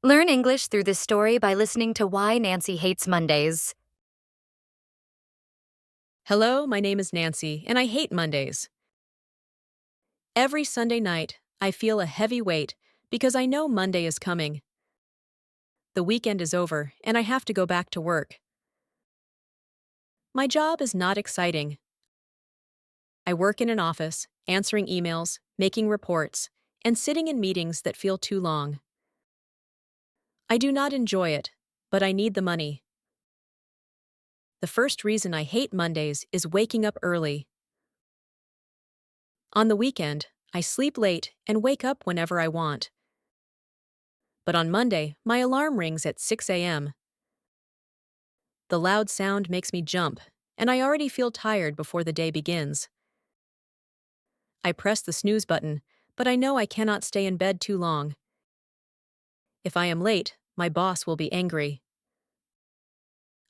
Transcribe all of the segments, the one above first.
Learn English through this story by listening to Why Nancy Hates Mondays. Hello, my name is Nancy, and I hate Mondays. Every Sunday night, I feel a heavy weight because I know Monday is coming. The weekend is over, and I have to go back to work. My job is not exciting. I work in an office, answering emails, making reports, and sitting in meetings that feel too long. I do not enjoy it, but I need the money. The first reason I hate Mondays is waking up early. On the weekend, I sleep late and wake up whenever I want. But on Monday, my alarm rings at 6 a.m. The loud sound makes me jump, and I already feel tired before the day begins. I press the snooze button, but I know I cannot stay in bed too long. If I am late, my boss will be angry.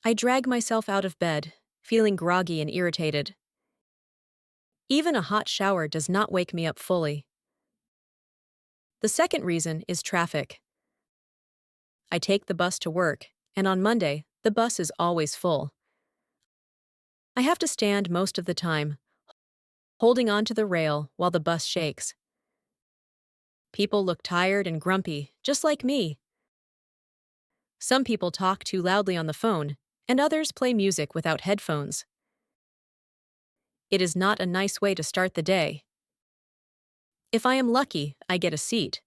I drag myself out of bed, feeling groggy and irritated. Even a hot shower does not wake me up fully. The second reason is traffic. I take the bus to work, and on Monday, the bus is always full. I have to stand most of the time, holding onto the rail while the bus shakes. People look tired and grumpy, just like me. Some people talk too loudly on the phone, and others play music without headphones. It is not a nice way to start the day. If I am lucky, I get a seat.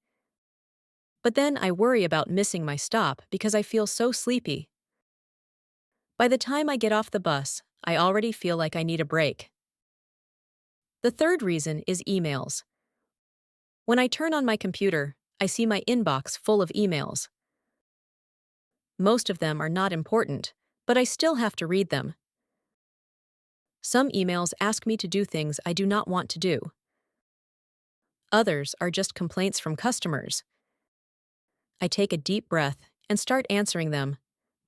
But then I worry about missing my stop because I feel so sleepy. By the time I get off the bus, I already feel like I need a break. The third reason is emails. When I turn on my computer, I see my inbox full of emails. Most of them are not important, but I still have to read them. Some emails ask me to do things I do not want to do. Others are just complaints from customers. I take a deep breath and start answering them,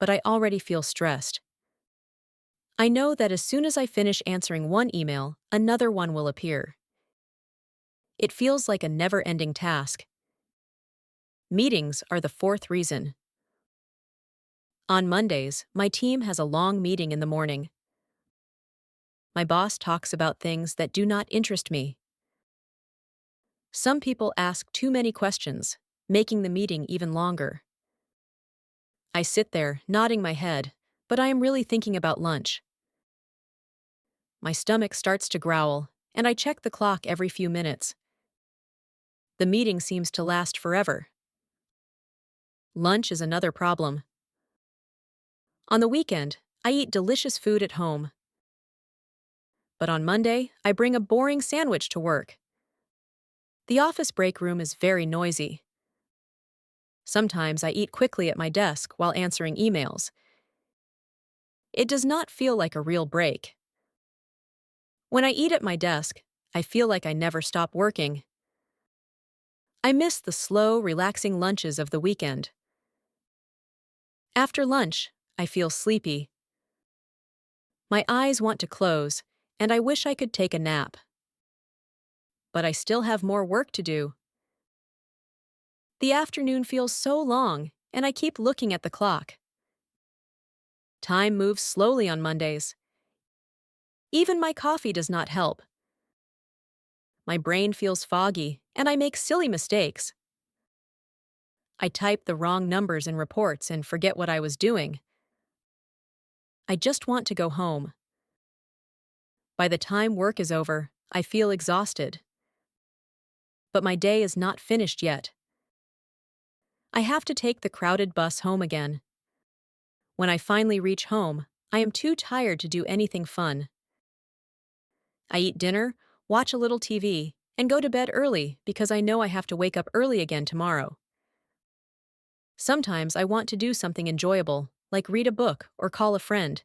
but I already feel stressed. I know that as soon as I finish answering one email, another one will appear. It feels like a never-ending task. Meetings are the fourth reason. On Mondays, my team has a long meeting in the morning. My boss talks about things that do not interest me. Some people ask too many questions, making the meeting even longer. I sit there, nodding my head, but I am really thinking about lunch. My stomach starts to growl, and I check the clock every few minutes. The meeting seems to last forever. Lunch is another problem. On the weekend, I eat delicious food at home. But on Monday, I bring a boring sandwich to work. The office break room is very noisy. Sometimes I eat quickly at my desk while answering emails. It does not feel like a real break. When I eat at my desk, I feel like I never stop working. I miss the slow, relaxing lunches of the weekend. After lunch, I feel sleepy. My eyes want to close, and I wish I could take a nap. But I still have more work to do. The afternoon feels so long, and I keep looking at the clock. Time moves slowly on Mondays. Even my coffee does not help. My brain feels foggy, and I make silly mistakes. I type the wrong numbers in reports and forget what I was doing. I just want to go home. By the time work is over, I feel exhausted. But my day is not finished yet. I have to take the crowded bus home again. When I finally reach home, I am too tired to do anything fun. I eat dinner, watch a little TV, and go to bed early because I know I have to wake up early again tomorrow. Sometimes I want to do something enjoyable, like read a book or call a friend.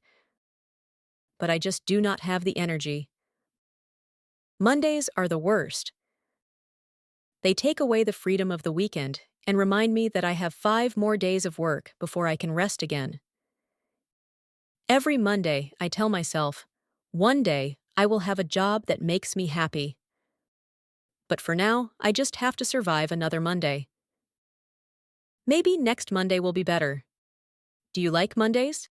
But I just do not have the energy. Mondays are the worst. They take away the freedom of the weekend and remind me that I have 5 more days of work before I can rest again. Every Monday, I tell myself, one day I will have a job that makes me happy. But for now, I just have to survive another Monday. Maybe next Monday will be better. Do you like Mondays?